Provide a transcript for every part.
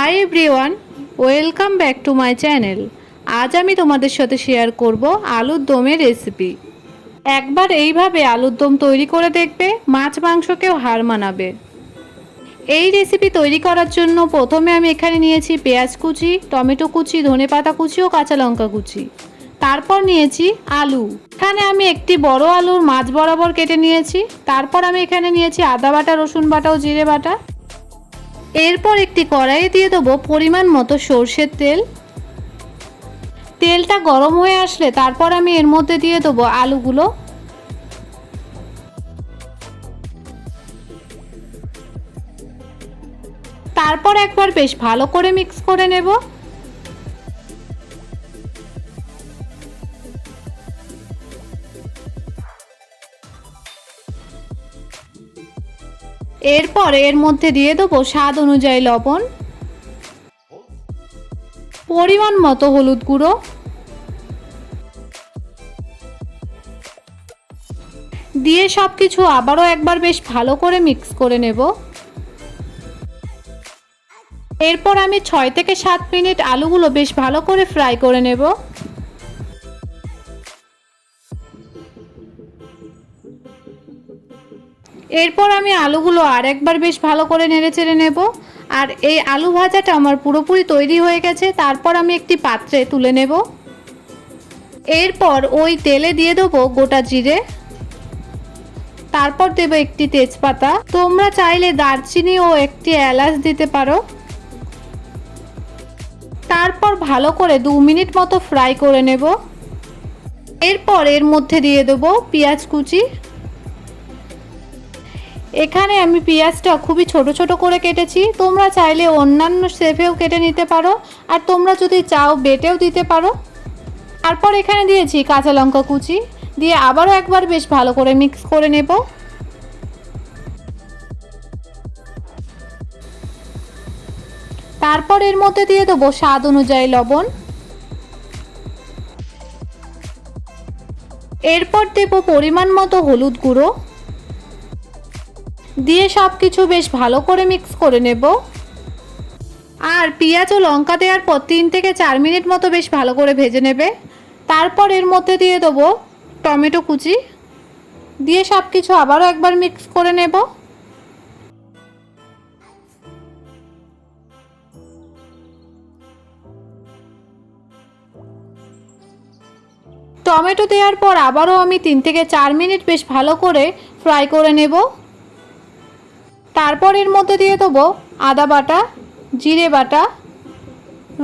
Hi everyone, welcome back to my channel. আজ আমি তোমাদের সাথে শেয়ার করব আলুর দমের রেসিপি। একবার এইভাবে আলুর দম তৈরি করে দেখবে, মাছ মাংসকেও হার মানাবে। এই রেসিপি তৈরি করার জন্য প্রথমে আমি এখানে নিয়েছি পেঁয়াজ কুচি, টমেটো কুচি, ধনেপাতা কুচি ও কাঁচা লঙ্কা কুচি। তারপর নিয়েছি আলু। এখানে আমি একটি বড় আলুর মাঝ বরাবর কেটে নিয়েছি। তারপর আমি এখানে নিয়েছি আদা বাটা, রসুন বাটা ও জিরে বাটা। এরপর একটি কড়াইয়ে দিয়ে দেবো পরিমাণ মতো সর্ষের তেল। তেলটা গরম হয়ে আসলে তারপর আমি এর মধ্যে দিয়ে দেবো আলুগুলো। তারপর একবার বেশ ভালো করে মিক্স করে নেব। এরপর এর মধ্যে দিয়ে দেবো স্বাদ অনুযায়ী লবণ, পরিমাণ মতো হলুদ গুঁড়ো, দিয়ে সব কিছু আবারও একবার বেশ ভালো করে মিক্স করে নেব। এরপর আমি 6 থেকে 7 মিনিট আলুগুলো বেশ ভালো করে ফ্রাই করে নেব। এরপর আমি আলুগুলো আরেকবার বেশ ভালো করে নেড়েচেড়ে নেব। আর এই আলু ভাজাটা আমার পুরোপুরি তৈরি হয়ে গেছে। তারপর আমি একটি পাত্রে তুলে নেব। এরপর ওই তেলে দিয়ে দেবো গোটা জিরে, তারপর দেবো একটি তেজপাতা। তোমরা চাইলে দারচিনি ও একটি এলাচ দিতে পারো। তারপর ভালো করে 2 মিনিট মতো ফ্রাই করে নেব। এরপর এর মধ্যে দিয়ে দেবো পেঁয়াজ কুচি। এখানে আমি পেঁয়াজটা খুবই ছোট ছোট করে কেটেছি। তোমরা চাইলে অন্যান্য শেপেও কেটে নিতে পারো, আর তোমরা যদি চাও বেটেও দিতে পারো। তারপর এখানে দিয়েছি কাঁচা লঙ্কা কুচি, দিয়ে আবারও একবার বেশ ভালো করে মিক্স করে নেব। তারপর এর মধ্যে দিয়ে দেবো স্বাদ অনুযায়ী লবণ। এরপর দেবো পরিমাণ মতো হলুদ গুঁড়ো, দিয়ে সব কিছু বেশ ভালো করে মিক্স করে নেব। আর পেঁয়াজ ও লঙ্কা দেওয়ার পর 3 থেকে 4 মিনিট মতো বেশ ভালো করে ভেজে নেবে। তারপর এর মধ্যে দিয়ে দেবো টমেটো কুচি, দিয়ে সব কিছু আবারও একবার মিক্স করে নেব। টমেটো দেওয়ার পর আবারও আমি 3 থেকে 4 মিনিট বেশ ভালো করে ফ্রাই করে নেব। তারপর এর মধ্যে দিয়ে দেবো আদা বাটা, জিরে বাটা,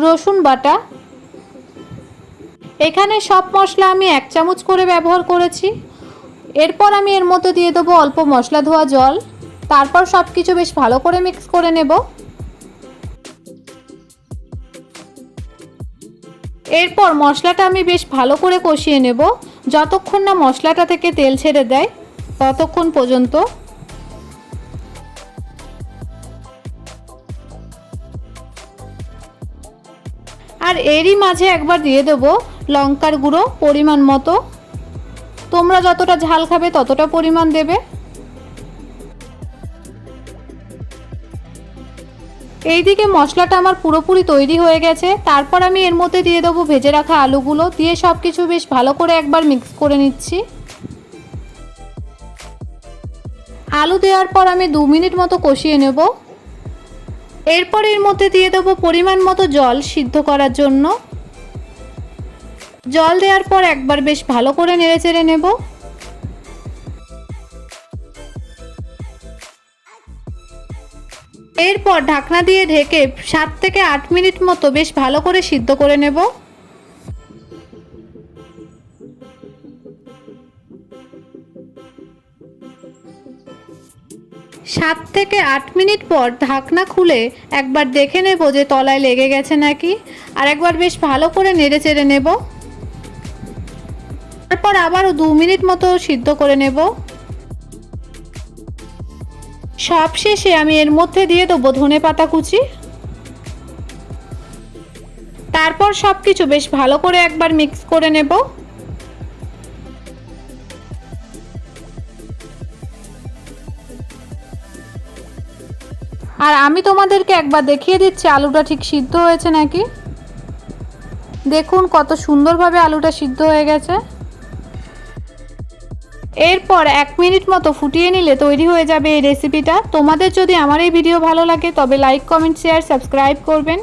রসুন বাটা। এখানে সব মশলা আমি 1 চামচ করে ব্যবহার করেছি। এরপর আমি এর মধ্যে দিয়ে দেবো অল্প মশলা ধোয়া জল। তারপর সব কিছু বেশ ভালো করে মিক্স করে নেব। এরপর মশলাটা আমি বেশ ভালো করে কষিয়ে নেব, যতক্ষণ না মশলাটা থেকে তেল ছেড়ে দেয় ততক্ষণ পর্যন্ত। আর এরই মাঝে একবার দিয়ে দেব লঙ্কার গুঁড়ো পরিমাণ মতো। তোমরা যতটা ঝাল খাবে ততটা পরিমাণ দেবে। এইদিকে মশলাটা আমার পুরোপুরি তৈরি হয়ে গেছে। তারপর আমি এর মধ্যে দিয়ে দেবো ভেজে রাখা আলুগুলো, দিয়ে সব কিছু বেশ ভালো করে একবার মিক্স করে নিচ্ছি। আলু দেওয়ার পর আমি 2 মিনিট মতো কষিয়ে নেব। এরপর এর মধ্যে দিয়ে দেবো পরিমাণ মতো জল সিদ্ধ করার জন্য। জল দেওয়ার পর একবার বেশ ভালো করে নেড়েচেড়ে নেব। এরপর ঢাকনা দিয়ে ঢেকে 7 থেকে 8 মিনিট মতো বেশ ভালো করে সিদ্ধ করে নেব। 7 থেকে 8 মিনিট পর ঢাকনা খুলে একবার দেখে নেব যে তলায় লেগে গেছে নাকি, আর একবার বেশ ভালো করে নেড়ে চেড়ে নেব। তারপর আবারও 2 মিনিট মতো সিদ্ধ করে নেব। সবশেষে আমি এর মধ্যে দিয়ে দেবো ধনেপাতা কুচি। তারপর সব কিছু বেশ ভালো করে একবার মিক্স করে নেব। আর আমি তোমাদেরকে একবার দেখিয়ে দিচ্ছি আলুটা ঠিক সিদ্ধ হয়েছে নাকি। দেখুন কত সুন্দরভাবে আলুটা সিদ্ধ হয়ে গেছে। এরপর 1 মিনিট মতো ফুটিয়ে নিলে তৈরি হয়ে যাবে এই রেসিপিটা। তোমাদের যদি আমার এই ভিডিও ভালো লাগে তবে লাইক, কমেন্ট, শেয়ার, সাবস্ক্রাইব করবেন।